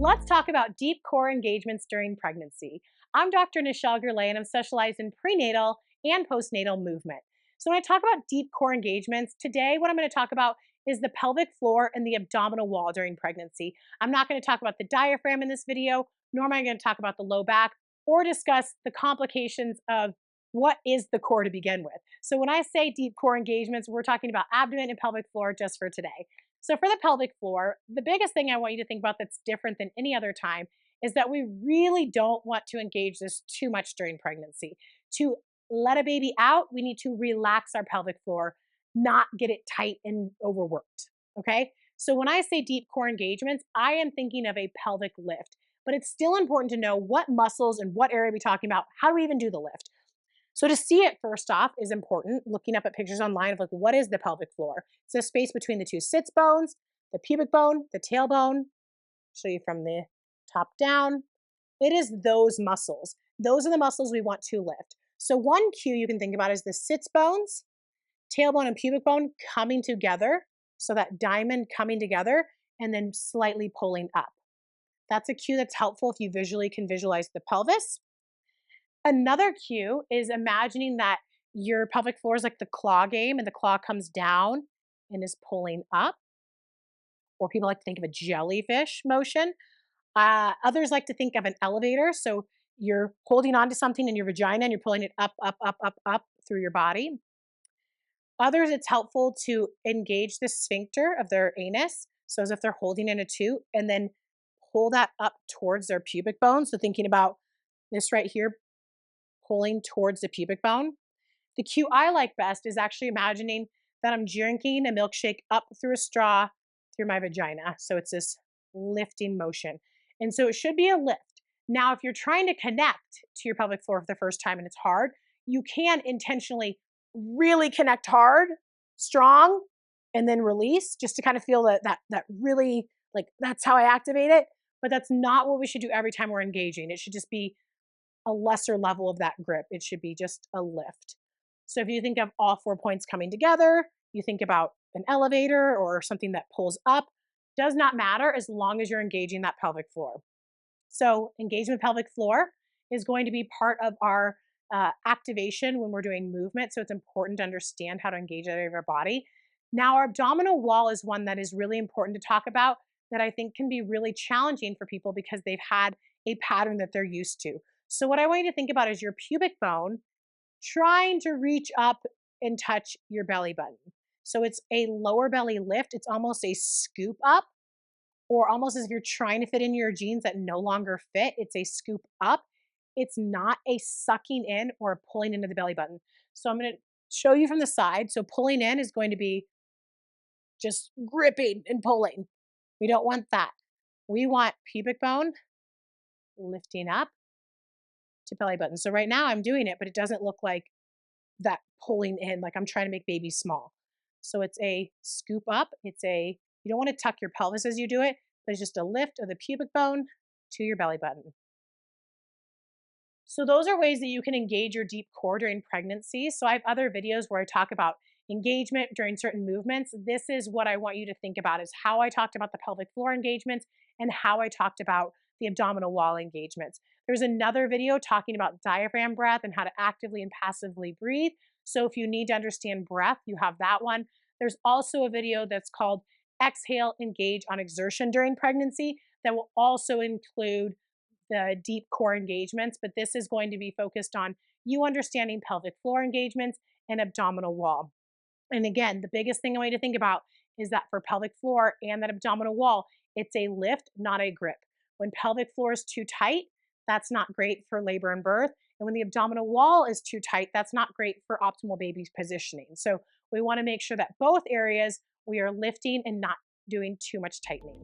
Let's talk about deep core engagements during pregnancy. I'm Dr. Nichelle Gurley, and I'm specialized in prenatal and postnatal movement. So when I talk about deep core engagements, today what I'm going to talk about is the pelvic floor and the abdominal wall during pregnancy. I'm not going to talk about the diaphragm in this video, nor am I going to talk about the low back or discuss the complications of what is the core to begin with. So when I say deep core engagements, we're talking about abdomen and pelvic floor just for today. So for the pelvic floor, the biggest thing I want you to think about that's different than any other time is that we really don't want to engage this too much during pregnancy. To let a baby out, we need to relax our pelvic floor, not get it tight and overworked, okay? So when I say deep core engagements, I am thinking of a pelvic lift, but it's still important to know what muscles and what area are we talking about, how do we even do the lift? So to see it first off is important, looking up at pictures online of like, what is the pelvic floor? It's the space between the two sits bones, the pubic bone, the tailbone. Show you from the top down. It is those muscles. Those are the muscles we want to lift. So one cue you can think about is the sits bones, tailbone and pubic bone coming together. So that diamond coming together and then slightly pulling up. That's a cue that's helpful if you visually can visualize the pelvis. Another cue is imagining that your pelvic floor is like the claw game and the claw comes down and is pulling up. Or people like to think of a jellyfish motion. Others like to think of an elevator. So you're holding on to something in your vagina and you're pulling it up, up, up, up, up through your body. Others, it's helpful to engage the sphincter of their anus. So as if they're holding in a tube and then pull that up towards their pubic bone. So thinking about this right here, pulling towards the pubic bone. The cue I like best is actually imagining that I'm drinking a milkshake up through a straw through my vagina. So it's this lifting motion. And so it should be a lift. Now, if you're trying to connect to your pelvic floor for the first time and it's hard, you can intentionally really connect hard, strong, and then release just to kind of feel that really, like, that's how I activate it. But that's not what we should do every time we're engaging. It should just be a lesser level of that grip. It should be just a lift. So if you think of all 4 points coming together, you think about an elevator or something that pulls up, does not matter as long as you're engaging that pelvic floor. So engagement pelvic floor is going to be part of our activation when we're doing movement. So it's important to understand how to engage that area of our body. Now, our abdominal wall is one that is really important to talk about that I think can be really challenging for people because they've had a pattern that they're used to. So what I want you to think about is your pubic bone trying to reach up and touch your belly button. So it's a lower belly lift. It's almost a scoop up, or almost as if you're trying to fit in your jeans that no longer fit. It's a scoop up. It's not a sucking in or pulling into the belly button. So I'm going to show you from the side. So pulling in is going to be just gripping and pulling. We don't want that. We want pubic bone lifting up to belly button. So right now I'm doing it, but it doesn't look like that pulling in, like I'm trying to make babies small. So it's a scoop up. You don't want to tuck your pelvis as you do it, but it's just a lift of the pubic bone to your belly button. So those are ways that you can engage your deep core during pregnancy. So I have other videos where I talk about engagement during certain movements. This is what I want you to think about, is how I talked about the pelvic floor engagements and how I talked about the abdominal wall engagements. There's another video talking about diaphragm breath and how to actively and passively breathe. So if you need to understand breath, you have that one. There's also a video that's called Exhale, Engage on Exertion During Pregnancy that will also include the deep core engagements, but this is going to be focused on you understanding pelvic floor engagements and abdominal wall. And again, the biggest thing I want you to think about is that for pelvic floor and that abdominal wall, it's a lift, not a grip. When pelvic floor is too tight, that's not great for labor and birth. And when the abdominal wall is too tight, that's not great for optimal baby positioning. So we want to make sure that both areas we are lifting and not doing too much tightening.